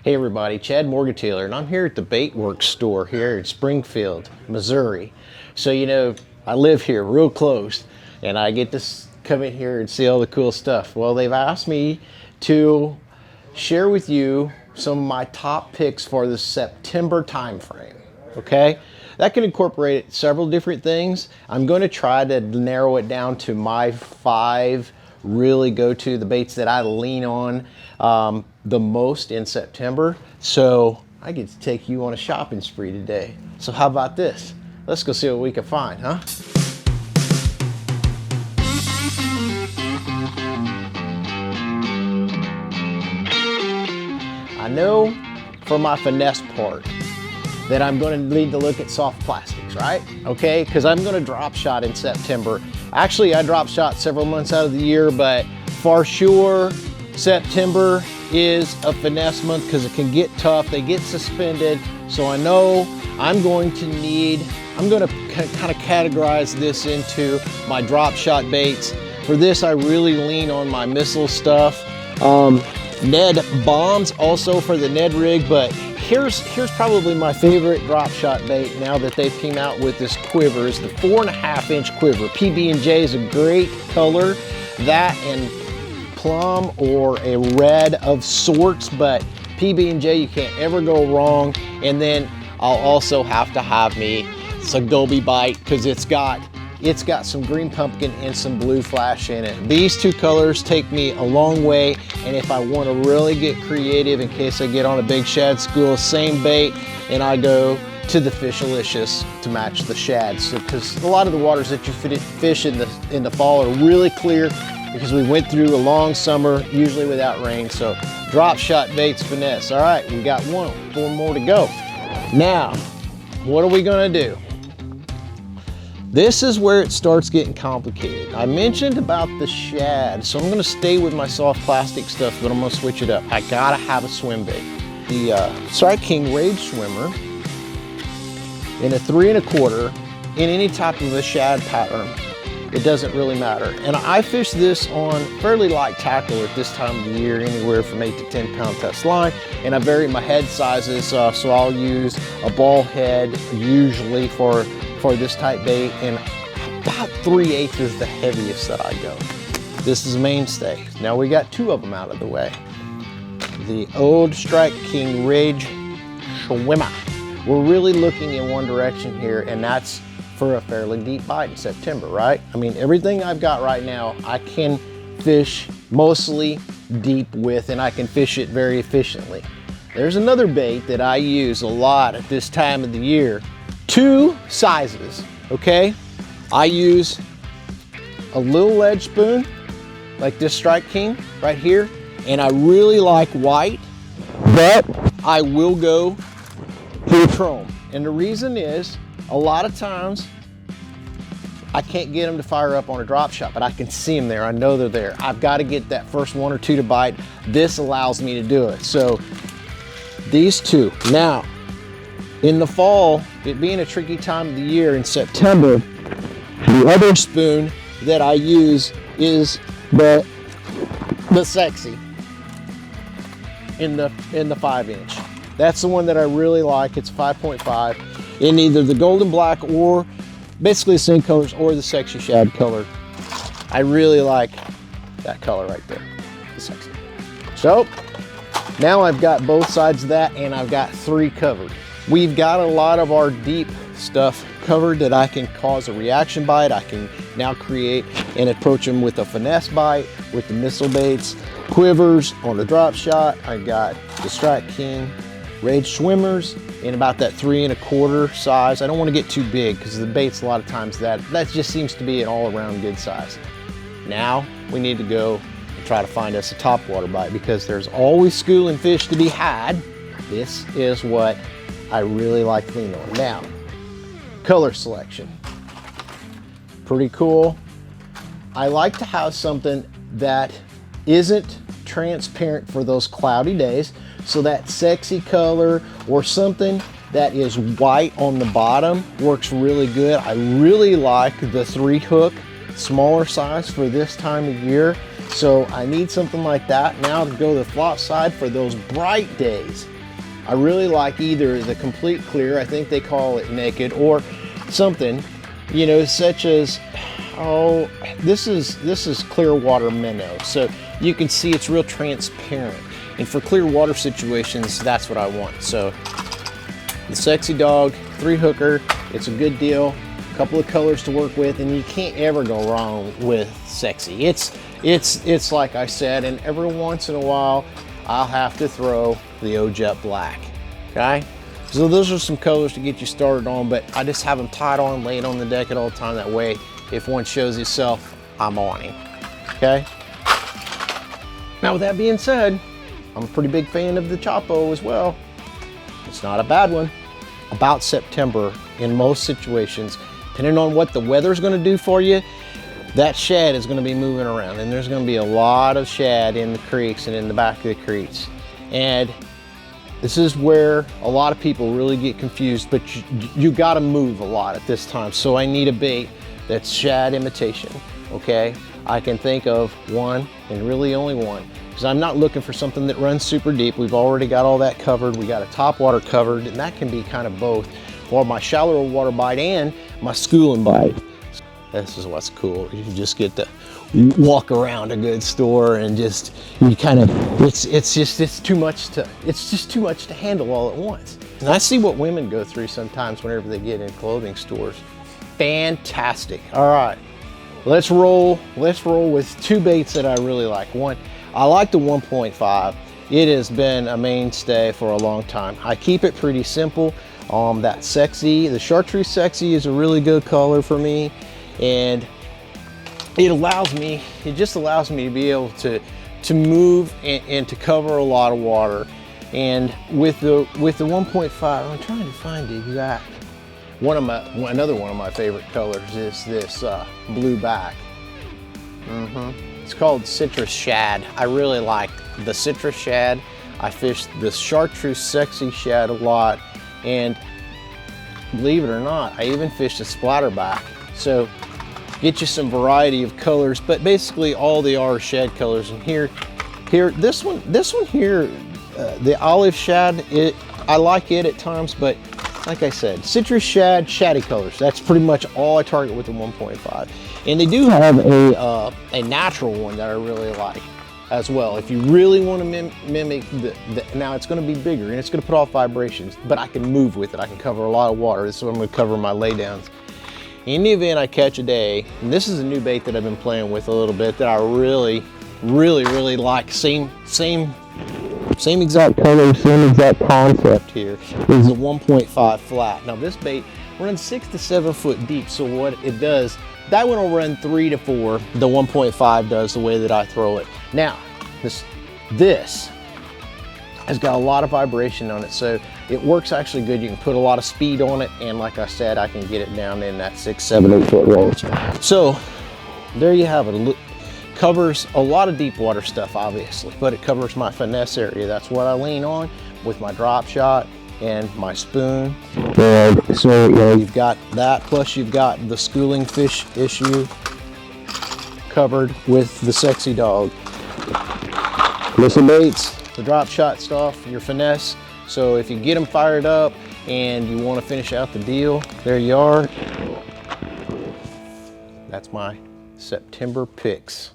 Hey everybody, Chad Morgenthaler, and I'm here at the Bait Works store here in Springfield, Missouri. So I live here real close, and I get to come in here and see all the cool stuff. Well, they've asked me to share with you some of my top picks for the September time frame. Okay, that can incorporate several different things. I'm going to try to narrow it down to my 5 really go-to, the baits that I lean on the most in September. So I get to take you on a shopping spree today. So how about this? Let's go see what we can find, huh? I know for my finesse part that I'm going to need to look at soft plastics, right? Okay, because I'm going to drop shot in September. Actually, I drop shot several months out of the year, but for sure, September is a finesse month because it can get tough. They get suspended. So I know I'm going to kind of categorize this into my drop shot baits. For this, I really lean on my missile stuff. Ned bombs also for the Ned rig, but here's probably my favorite drop shot bait now that they've came out with this quiver is the 4.5-inch quiver. PB&J is a great color, that and plum or a red of sorts, but PB&J you can't ever go wrong. And then I'll also have to have me some Gobi bite because it's got some green pumpkin and some blue flash in it. These 2 colors take me a long way, and if I want to really get creative in case I get on a big shad school, same bait, and I go to the Fishalicious to match the shads. So, because a lot of the waters that you fish in the fall are really clear because we went through a long summer, usually without rain. So drop shot baits finesse. All right, we got 4 more to go. Now, what are we gonna do? This is where it starts getting complicated. I mentioned about the shad, so I'm gonna stay with my soft plastic stuff, but I'm gonna switch it up. I gotta have a swim bait. The Strike King Rage Swimmer in a 3 1/4 in any type of a shad pattern. It doesn't really matter. And I fish this on fairly light tackle at this time of the year, anywhere from 8 to 10 pound test line. And I vary my head sizes, so I'll use a ball head usually for this type bait, and about 3/8 is the heaviest that I go. This is a mainstay. Now we got 2 of them out of the way. The old Strike King Rage Swimmer. We're really looking in one direction here, and that's for a fairly deep bite in September, right? I mean, everything I've got right now, I can fish mostly deep with, and I can fish it very efficiently. There's another bait that I use a lot at this time of the year. 2 sizes, okay? I use a little ledge spoon, like this Strike King right here, and I really like white, but I will go to chrome. And the reason is, a lot of times, I can't get them to fire up on a drop shot, but I can see them there. I know they're there. I've got to get that first 1 or 2 to bite. This allows me to do it. So these 2. Now, in the fall, it being a tricky time of the year in September, the other spoon that I use is the Sexy in the 5-inch. That's the one that I really like. It's 5.5 in either the golden black or basically the same colors or the Sexy Shad color. I really like that color right there, the Sexy. So now I've got both sides of that, and I've got 3 covered. We've got a lot of our deep stuff covered that I can cause a reaction bite. I can now create and approach them with a finesse bite with the missile baits, quivers on the drop shot. I got the Strike King Rage Swimmers in about that 3 1/4 size. I don't want to get too big because the baits a lot of times that just seems to be an all-around good size. Now we need to go and try to find us a topwater bite because there's always schooling fish to be had. This is what I really like to lean on. Now, color selection. Pretty cool. I like to have something that isn't transparent for those cloudy days. So that Sexy color or something that is white on the bottom works really good. I really like the 3 hook, smaller size for this time of year. So I need something like that. Now to go the flop side for those bright days. I really like either the complete clear, I think they call it naked, or something, you know, such as, oh, this is clear water minnow. So you can see it's real transparent. And for clear water situations, that's what I want. So the Sexy Dog 3-hooker, it's a good deal. A couple of colors to work with, and you can't ever go wrong with Sexy. It's like I said, and every once in a while, I'll have to throw the O-Jet Black, okay? So those are some colors to get you started on, but I just have them tied on, laid on the deck at all time. That way, if one shows itself, I'm on him, okay? Now with that being said, I'm a pretty big fan of the Chapo as well. It's not a bad one. About September, in most situations, depending on what the weather's gonna do for you, that shad is gonna be moving around, and there's gonna be a lot of shad in the creeks and in the back of the creeks. And this is where a lot of people really get confused, but you gotta move a lot at this time. So I need a bait that's shad imitation, okay? I can think of one, and really only one, because I'm not looking for something that runs super deep. We've already got all that covered. We got a top water covered, and that can be kind of both for my shallower water bite and my schooling bite. This is what's cool. You just get to walk around a good store and just, you kind of, it's just too much to handle all at once. And I see what women go through sometimes whenever they get in clothing stores. Fantastic. All right, let's roll with two baits that I really like. One, I like the 1.5. It has been a mainstay for a long time. I keep it pretty simple. That Sexy, the Chartreuse Sexy is a really good color for me. And it just allows me to be able to move and to cover a lot of water. And with the 1.5, I'm trying to find the exact, another one of my favorite colors is this blue back. It's called Citrus Shad. I really like the Citrus Shad. I fish the Chartreuse Sexy Shad a lot, and believe it or not, I even fished a splatterback. So get you some variety of colors, but basically all they are shad colors. And here, this one here, the olive shad, I like it at times, but like I said, citrus shad, shaddy colors. That's pretty much all I target with the 1.5. And they do have a natural one that I really like as well. If you really want to mimic now it's going to be bigger and it's going to put off vibrations, but I can move with it. I can cover a lot of water. This is what I'm going to cover my laydowns. In the event I catch a day, and this is a new bait that I've been playing with a little bit that I really like. Same exact color, same exact concept here, is a 1.5 flat. Now this bait runs 6 to 7 foot deep, so what it does, that one will run 3 to 4. The 1.5 does the way that I throw it. Now, this has got a lot of vibration on it, so it works actually good. You can put a lot of speed on it, and like I said, I can get it down in that 6, 7, 8 foot range. So there you have it. Covers a lot of deep water stuff, obviously, but it covers my finesse area. That's what I lean on with my drop shot and my spoon. And so, you know, you've got that, plus you've got the schooling fish issue covered with the Sexy Dog. Listen baits, the drop shot stuff, your finesse. So if you get them fired up and you want to finish out the deal, there you are. That's my September picks.